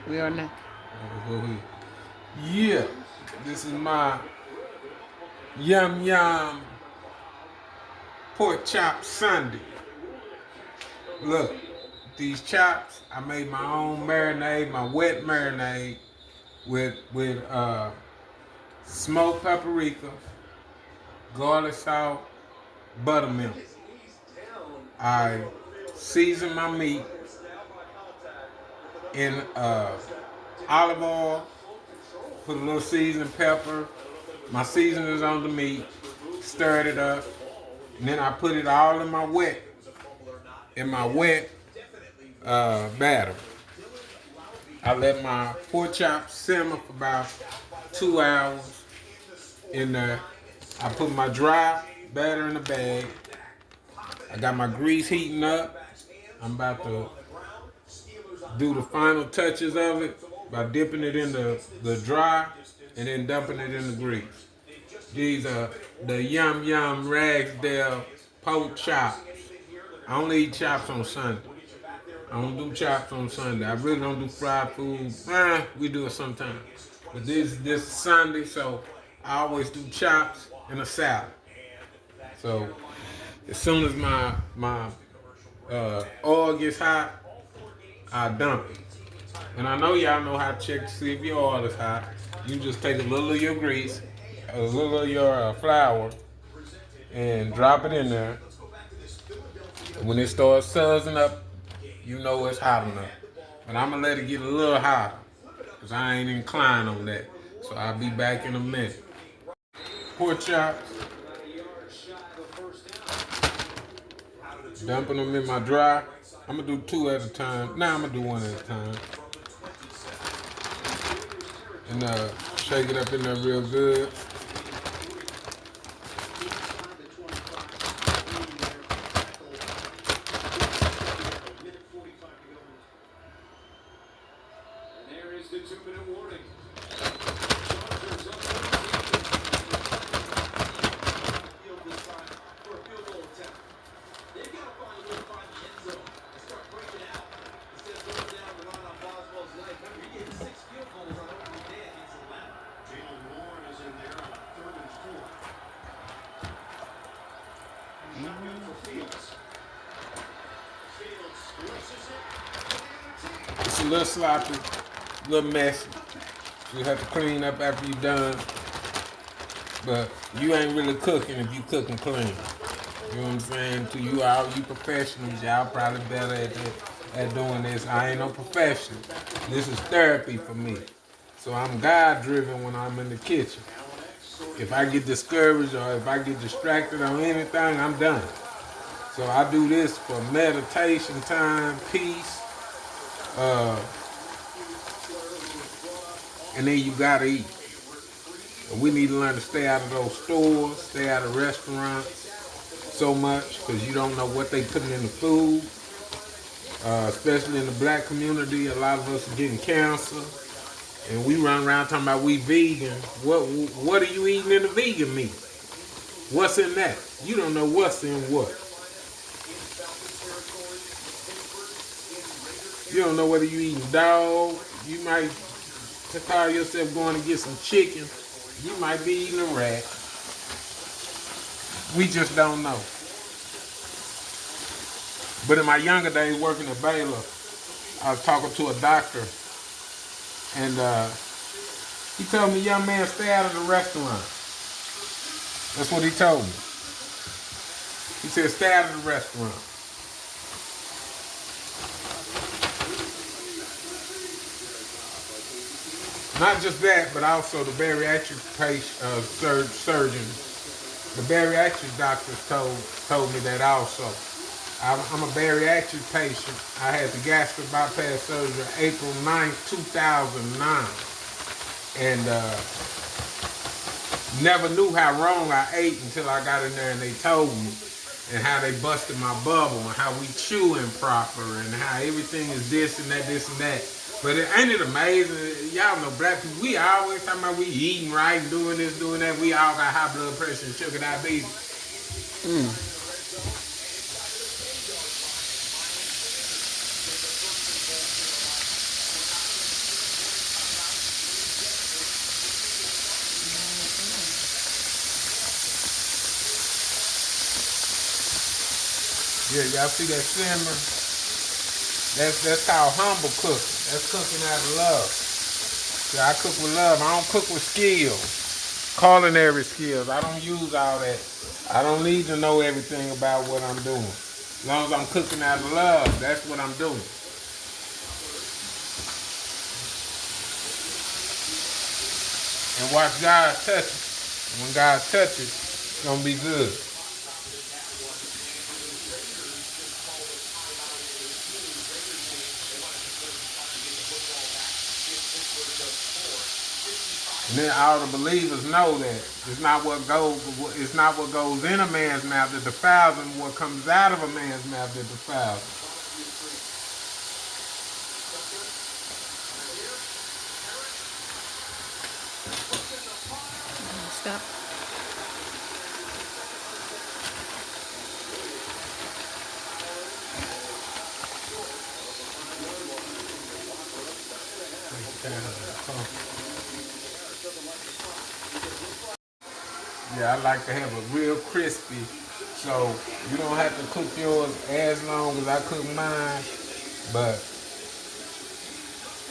We are now. Yeah, this is my yum yum pork chop Sunday. Look, these chops, I made my own marinade, my wet marinade with smoked paprika, garlic salt, buttermilk. I season my meat in olive oil, put a little seasoned pepper. My seasoning is on the meat, stirred it up, and then I put it all in my wet batter. I let my pork chops simmer for about 2 hours in there. I put my dry batter in the bag. I got my grease heating up. I'm about to do the final touches of it by dipping it in the dry and then dumping it in the grease. These are the Yum Yum Ragsdale pork chops. I only eat chops on Sunday. I don't do chops on Sunday. I really don't do fried food. We do it sometimes. But this Sunday, so I always do chops and a salad. So as soon as my oil gets hot, I dump it. And I know y'all know how to check to see if your oil is hot. You just take a little of your grease, a little of your flour, and drop it in there. And when it starts suzzing up, you know it's hot enough. But I'm gonna let it get a little hotter, cause I ain't inclined on that. So I'll be back in a minute. Pork chops, dumping them in my dry. I'm gonna do two at a time. Now I'm gonna do one at a time. And shake it up in there real good. It's a little sloppy, a little messy. You have to clean up after you're done. But you ain't really cooking if you cooking clean. You know what I'm saying? To you all you professionals, y'all probably better at doing this. I ain't no professional. This is therapy for me. So I'm God driven when I'm in the kitchen. If I get discouraged or if I get distracted on anything, I'm done. So I do this for meditation time, peace, uh, and then you gotta eat. We need to learn to stay out of those stores, stay out of restaurants so much because you don't know what they putting in the food. Especially in the black community, a lot of us are getting cancer, and we run around talking about we vegan. What are you eating in the vegan meat? What's in that? You don't know what's in what. You don't know whether you eating dog. You might call yourself going to get some chicken. You might be eating a rat. We just don't know. But in my younger days working at Baylor, I was talking to a doctor, and he told me, young man, stay out of the restaurant. That's what he told me. He said, stay out of the restaurant. Not just that, but also the bariatric surgeon. The bariatric doctors told me that also. I'm a bariatric patient. I had the gastric bypass surgery April 9th, 2009. And never knew how wrong I ate until I got in there and they told me. And how they busted my bubble and how we chew improper and how everything is this and that, this and that. But ain't it amazing? Y'all know black people, we always talking about we eating right and doing this, doing that. We all got high blood pressure and sugar diabetes. Yeah, y'all see that simmer? That's called humble cooking. That's cooking out of love. See, I cook with love. I don't cook with skills, culinary skills. I don't use all that. I don't need to know everything about what I'm doing. As long as I'm cooking out of love, that's what I'm doing. And watch God touch it. When God touches, it's gonna be good. And then all the believers know that it's not what goes in a man's mouth that defiles him, what comes out of a man's mouth that defiles him. Stop. Yeah, I like to have it real crispy, so you don't have to cook yours as long as I cook mine, but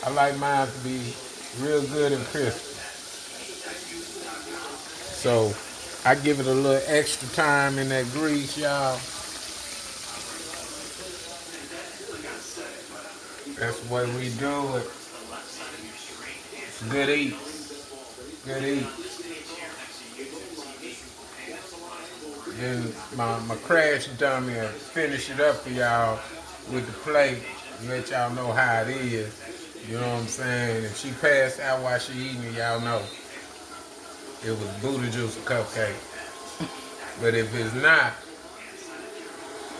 I like mine to be real good and crispy. So I give it a little extra time in that grease, y'all. That's the way we do it. It's good eat. Good eat. Then my crash dummy will finish it up for y'all with the plate and let y'all know how it is. You know what I'm saying? If she passed out while she eating it, y'all know it was Buddha juice cupcake. But if it's not,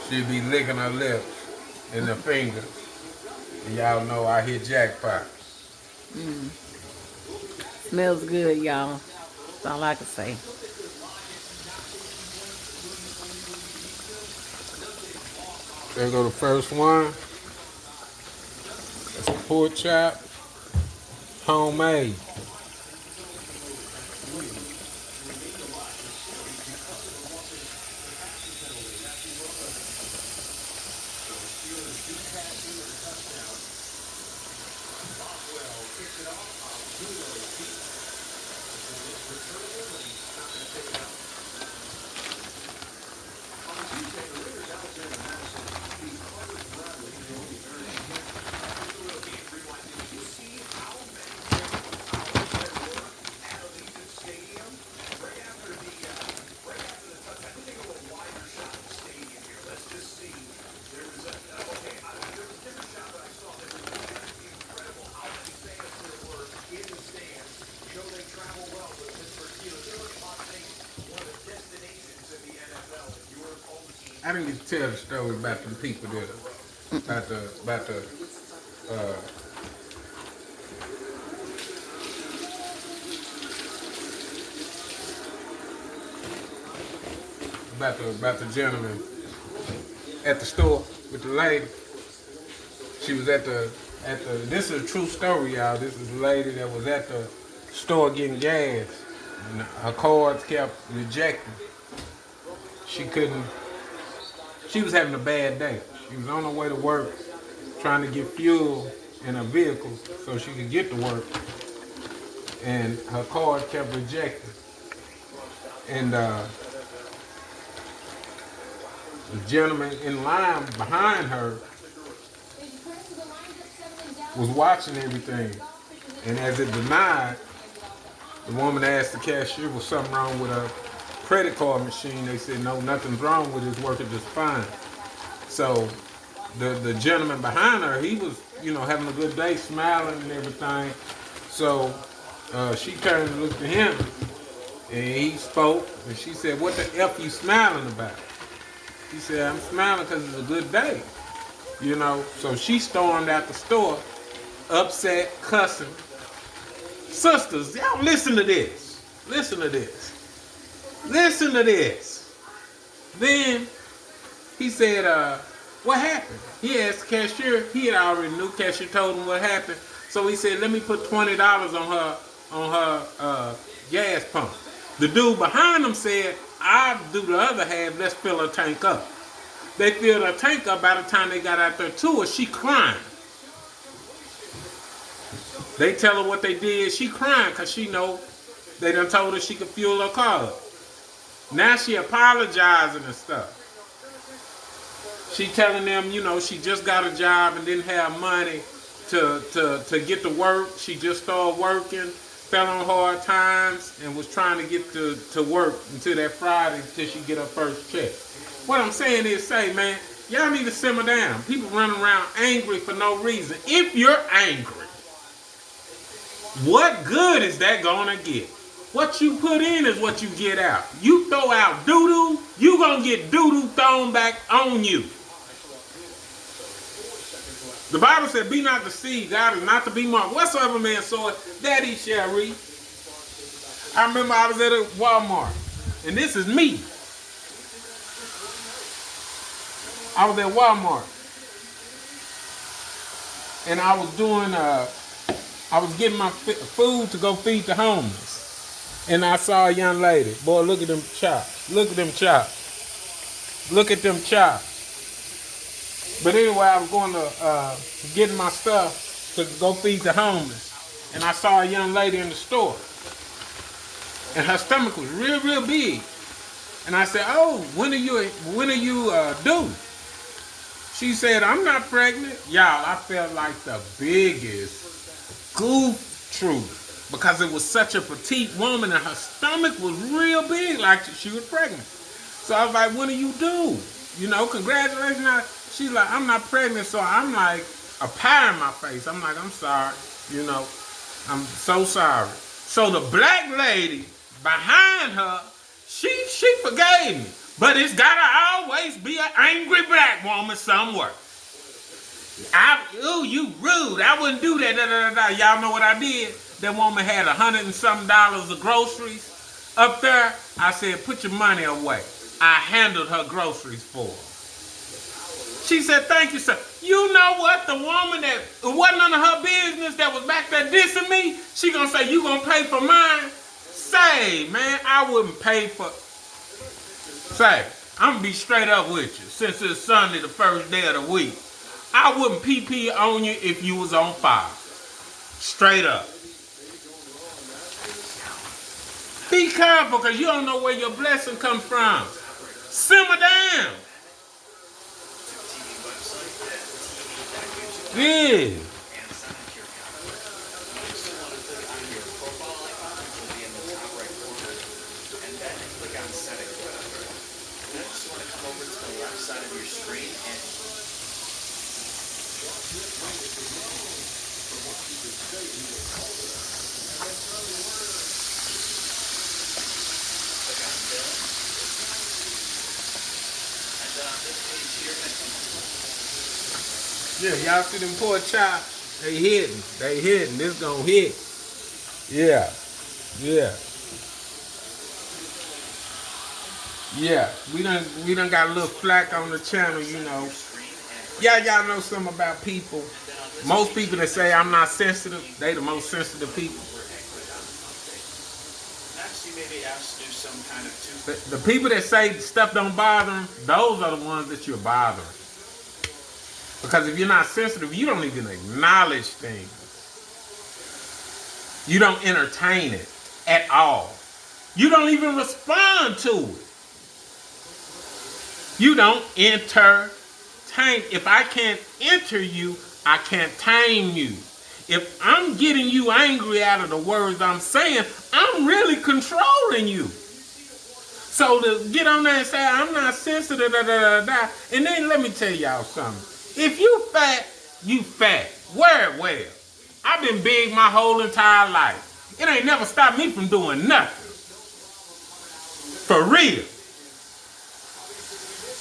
she'll be licking her lips and her fingers. And y'all know I hit jackpot. Smells good, y'all. That's all I can say. There go the first one. That's a pork chop, homemade. I didn't get to tell the story about the people that uh, about the gentleman at the store with the lady. She was at the this is a true story, y'all. This is a lady that was at the store getting gas and her cards kept rejecting. She couldn't She was having a bad day. She was on her way to work trying to get fuel in her vehicle so she could get to work. And her card kept rejecting. And the gentleman in line behind her was watching everything. And as it denied, the woman asked the cashier, was something wrong with her credit card machine? They said, no, nothing's wrong with it, it's working just fine. So the gentleman behind her, he was, having a good day, smiling and everything. So she turned and looked at him, and he spoke, and she said, what the F you smiling about? He said, I'm smiling because it's a good day. So she stormed out the store, upset, cussing. Sisters, y'all listen to this. Listen to this. Listen to this. Then he said, what happened? He asked the cashier. He had already knew. Cashier told him what happened. So he said, let me put $20 on her gas pump. The dude behind him said, I'll do the other half. Let's fill her tank up. They filled her tank up by the time they got out there to her. She crying. They tell her what they did. She crying because she know they done told her she could fuel her car up. Now she apologizing and stuff. She telling them, you know, she just got a job and didn't have money to get to work. She just started working, fell on hard times, and was trying to get to work until that Friday until she get her first check. What I'm saying is, man, y'all need to simmer down. People running around angry for no reason. If you're angry, what good is that gonna get? What you put in is what you get out. You throw out doo-doo, you gonna get doo-doo thrown back on you. The Bible said, be not deceived. God is not to be mocked. Whatsoever man soweth, that he shall reap. I remember I was at a Walmart, and this is me. I was at Walmart, and I was doing, I was getting my food to go feed the homeless. And I saw a young lady. Boy, look at them chops. Look at them chops. Look at them chops. But anyway, I was going to get my stuff to go feed the homeless. And I saw a young lady in the store. And her stomach was real, real big. And I said, oh, when are you due? She said, I'm not pregnant. Y'all, I felt like the biggest goof troop because it was such a petite woman and her stomach was real big, like she was pregnant. So I was like, when are you due? You know, congratulations. She's like, I'm not pregnant. So I'm like, a pie in my face. I'm like, I'm sorry. You know, I'm so sorry. So the black lady behind her, she forgave me. But it's gotta always be an angry black woman somewhere. Ooh, you rude. I wouldn't do that. Da, da, da, da. Y'all know what I did? That woman had $100 and something of groceries up there. I said, put your money away. I handled her groceries for her. She said, thank you, sir. You know what? The woman that it wasn't none of her business that was back there dissing me, she gonna say, you gonna pay for mine? Say, man, I wouldn't pay for... Say, I'm gonna be straight up with you. Since it's Sunday, the first day of the week, I wouldn't pee on you if you was on fire. Straight up. Be careful, because you don't know where your blessing comes from. Simmer down. Yeah. Yeah, y'all see them poor chops? They hitting. They hitting. This gonna hit. Yeah. Yeah. Yeah. We done got a little flack on the channel, you know. Yeah, y'all know something about people. Most people that say I'm not sensitive, they the most sensitive people. The people that say stuff don't bother them, those are the ones that you're bothering. Because if you're not sensitive, you don't even acknowledge things. You don't entertain it at all. You don't even respond to it. You don't entertain. If I can't enter you, I can't tame you. If I'm getting you angry out of the words I'm saying, I'm really controlling you. So to get on there and say, I'm not sensitive, da, da, da, da. And then let me tell y'all something. If you fat, you fat. Wear it well. I've been big my whole entire life. It ain't never stopped me from doing nothing. For real.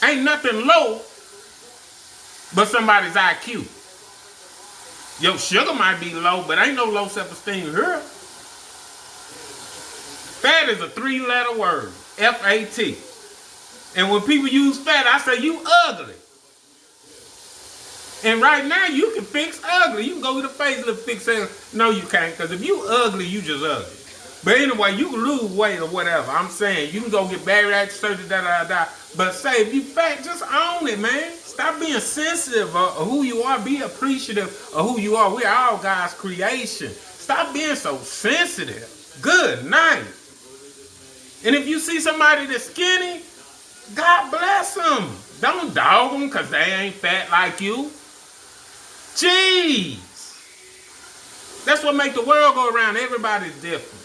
Ain't nothing low but somebody's IQ. Your sugar might be low, but ain't no low self-esteem here. Fat is a 3-letter word. F-A-T. And when people use fat, I say, you ugly. And right now, you can fix ugly. You can go get a facelift fix and no, you can't. Because if you ugly, you just ugly. But anyway, you can lose weight or whatever. I'm saying you can go get bariatric surgery, da. But say if you fat, just own it, man. Stop being sensitive of who you are. Be appreciative of who you are. We're all God's creation. Stop being so sensitive. Good night. And if you see somebody that's skinny, God bless them. Don't dog them because they ain't fat like you. Jeez. That's what makes the world go around. Everybody's different.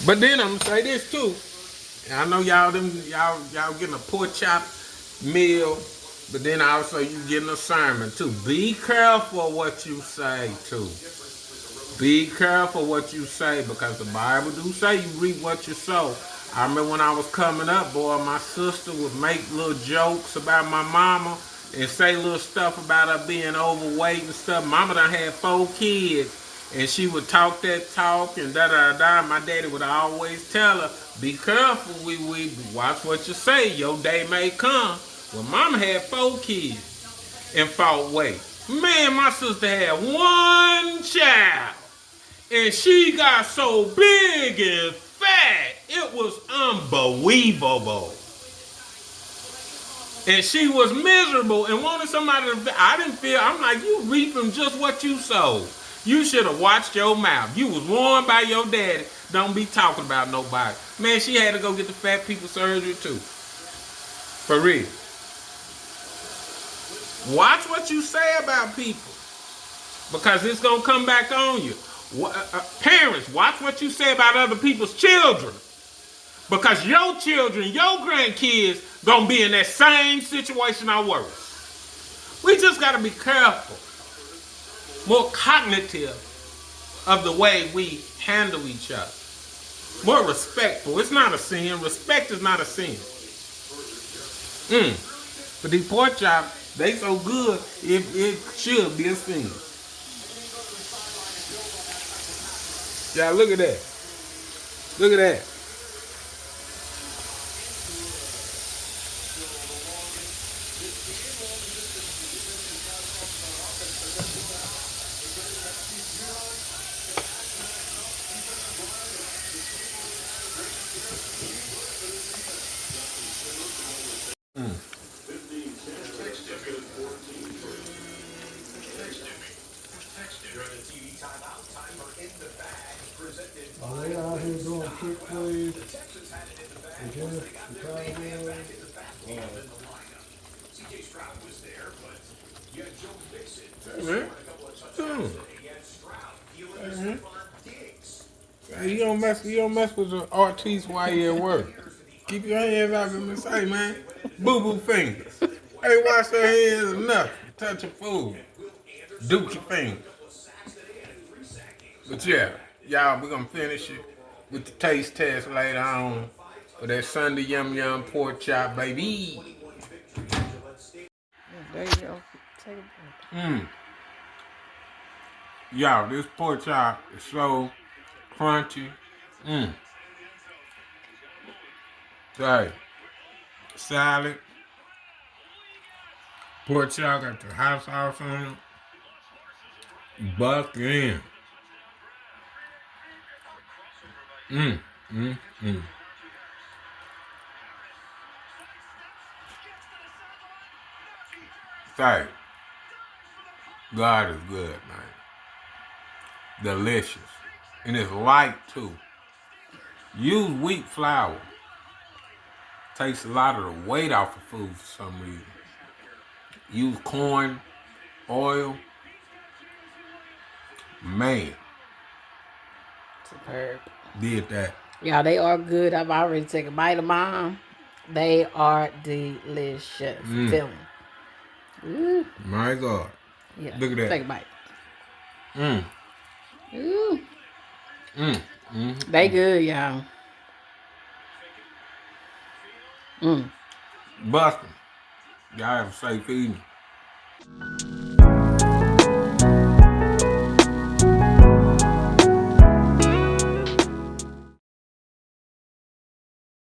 But then I'm gonna say this too. I know y'all getting a pork chop meal, but then also you getting a sermon too. Be careful what you say too. Be careful what you say because the Bible do say you reap what you sow. I remember when I was coming up, boy, my sister would make little jokes about my mama and say little stuff about her being overweight and stuff. Mama done had 4 kids. And she would talk that talk and da. My daddy would always tell her, be careful, we watch what you say. Your day may come. Well, mama had 4 kids and fought weight. Man, my sister had 1 child. And she got so big and fat, it was unbelievable. And she was miserable and wanted somebody to, I'm like, you reaping just what you sowed. You should have watched your mouth. You was warned by your daddy. Don't be talking about nobody. Man, she had to go get the fat people surgery too. For real. Watch what you say about people. Because it's going to come back on you. Parents, watch what you say about other people's children. Because your children, your grandkids, going to be in that same situation or worse. We just got to be careful. More cognitive of the way we handle each other. More respectful. It's not a sin. Respect is not a sin. But these pork chops, they so good, it should be a sin. Yeah, look at that. Look at that. Are they out here doing kick plays? Against the Cowboys? Hey, you don't mess with the artiste while you at work. Keep your hands out of the say, man. Boo-boo fingers. Hey, wash your hands enough. Touch your food. Duke your fingers. But yeah, y'all, we're gonna finish it with the taste test later on for that Sunday Yum Yum pork chop, baby. There you go. Take it. Y'all, this pork chop is so crunchy. Hey, salad. Pork chop got the hot sauce on it. Buck in. Hey, God is good, man. Delicious. And it's light, too. Use wheat flour. Takes a lot of the weight off of food for some reason. Use corn oil. Man. Superb. Did that. Yeah, they are good. I've already taken a bite of mine. They are delicious. I'm telling you. My God. Yeah. Look at that. Take a bite. They good, y'all. Bustin'. Y'all have a safe evening.